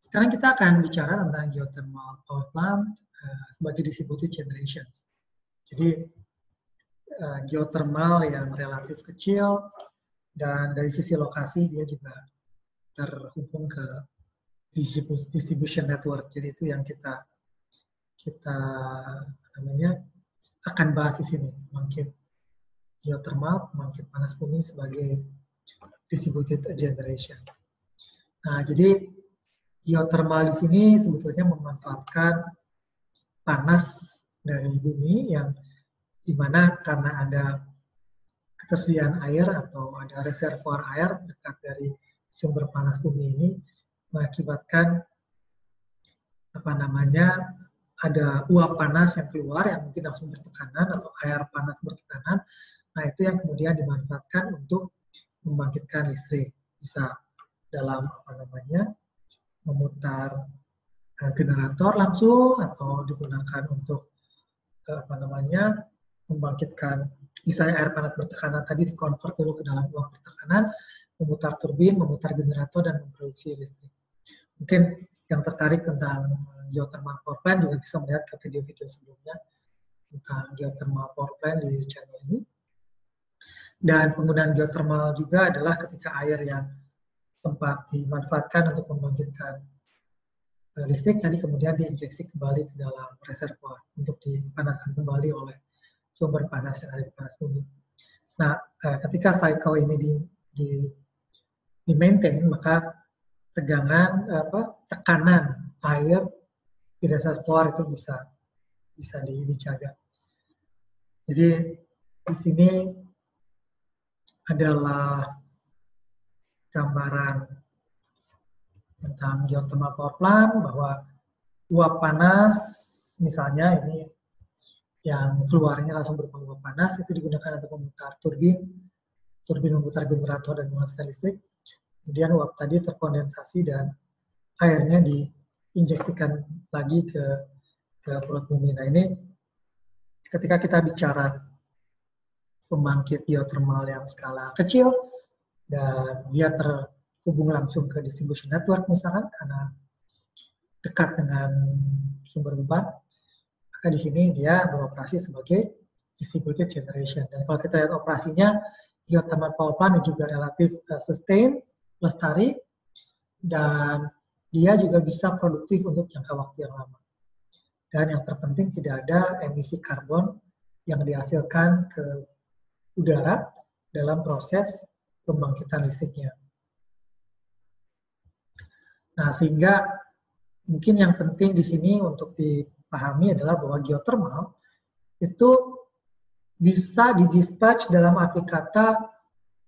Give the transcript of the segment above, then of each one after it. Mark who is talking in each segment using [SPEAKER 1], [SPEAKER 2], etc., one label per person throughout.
[SPEAKER 1] Sekarang kita akan bicara tentang geothermal power plant sebagai distributed generation. Jadi geothermal yang relatif kecil dan dari sisi lokasi dia juga terhubung ke distribution network. Jadi itu yang kita akan bahas di sini, pembangkit geothermal, pembangkit panas bumi sebagai distributed generation. Nah, jadi geothermal di sini sebetulnya memanfaatkan panas dari bumi yang dimana karena ada ketersediaan air atau ada reservoir air dekat dari sumber panas bumi ini mengakibatkan ada uap panas yang keluar yang mungkin langsung bertekanan atau air panas bertekanan. Nah, itu yang kemudian dimanfaatkan untuk membangkitkan listrik. Bisa dalam memutar generator langsung atau digunakan untuk membangkitkan misalnya air panas bertekanan tadi dikonvert dulu ke dalam uap bertekanan, memutar turbin, memutar generator dan memproduksi listrik. Mungkin yang tertarik tentang geothermal power plant juga bisa melihat ke video-video sebelumnya tentang geothermal power plant di channel ini. Dan penggunaan geothermal juga adalah ketika air yang sempat dimanfaatkan untuk membangkitkan listrik tadi kemudian diinjeksi kembali ke dalam reservoir untuk dipanaskan kembali oleh sumber panas yang ada di panas bumi. Nah, ketika cycle ini di maintain, maka tekanan air di reservoir itu bisa dijaga. Jadi di sini adalah gambaran tentang geothermal power plant bahwa uap panas misalnya ini yang keluarnya langsung berupa uap panas itu digunakan untuk memutar turbin memutar generator dan menghasilkan listrik. Kemudian uap tadi terkondensasi dan airnya diinjeksikan lagi ke perut bumi. Nah, ini ketika kita bicara pembangkit geothermal yang skala kecil dan dia terhubung langsung ke distribution network misalkan karena dekat dengan sumber beban, maka di sini dia beroperasi sebagai distributed generation. Dan kalau kita lihat operasinya, geothermal power plant juga relatif sustain, lestari, dan dia juga bisa produktif untuk jangka waktu yang lama. Dan yang terpenting tidak ada emisi karbon yang dihasilkan ke udara dalam proses pembangkitan listriknya. Nah, sehingga mungkin yang penting di sini untuk dipahami adalah bahwa geothermal itu bisa didispatch dalam arti kata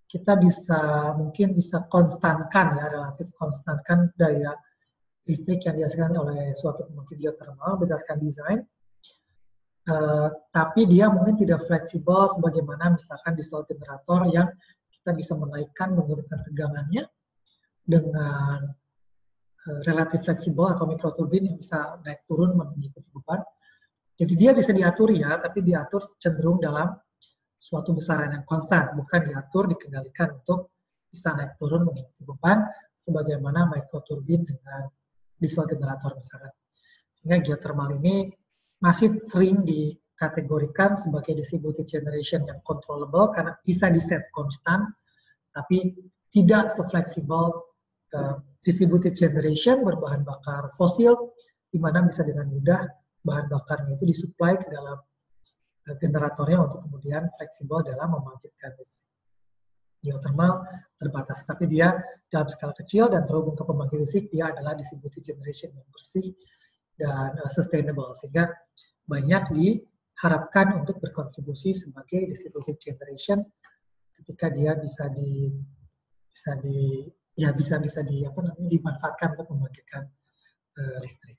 [SPEAKER 1] kita mungkin bisa konstankan ya, relatif konstankan daya listrik yang dihasilkan oleh suatu pembangkit geothermal berdasarkan desain. Tapi dia mungkin tidak fleksibel sebagaimana misalkan diesel generator yang kita bisa menaikkan menurunkan tegangannya dengan relatif fleksibel atau mikroturbin yang bisa naik turun mengikuti beban. Jadi dia bisa diatur ya, tapi diatur cenderung dalam suatu besaran yang konstan, bukan diatur dikendalikan untuk bisa naik turun mengikuti beban sebagaimana mikroturbin dengan diesel generator misalkan. Sehingga geothermal ini masih sering dikategorikan sebagai distributed generation yang controllable karena bisa di-set konstan, tapi tidak se-fleksibel distributed generation berbahan bakar fosil, di mana bisa dengan mudah bahan bakarnya itu disuplai ke dalam generatornya untuk kemudian fleksibel dalam membangkitkan listrik. Geothermal terbatas, tapi dia dalam skala kecil dan terhubung ke pembangkit listrik, dia adalah distributed generation yang bersih dan sustainable, sehingga banyak diharapkan untuk berkontribusi sebagai distributed generation ketika dia bisa dimanfaatkan untuk membangkitkan listrik.